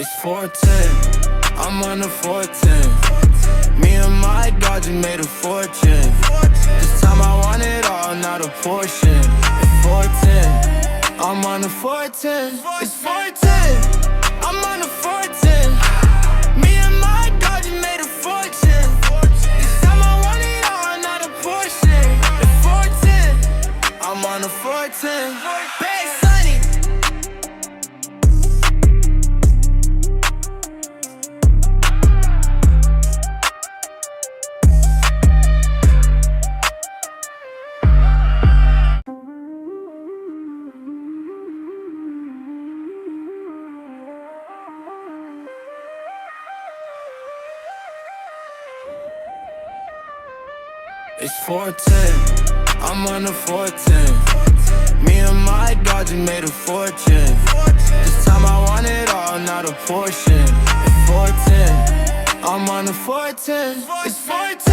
It's 410, I'm on the 410. Me and my dog just made a fortune. This time I want it all, not a portion. It's 410, I'm on the 410. It's 410, I'm on the 410. Me and my dog just made a fortune. This time I want it all, not a portion. It's 410, I'm on the 410. Badsunny. It's 410, I'm on the 410. Me and my dog just made a fortune. This time I want it all, not a portion. It's 410, I'm on the 410. It's 410.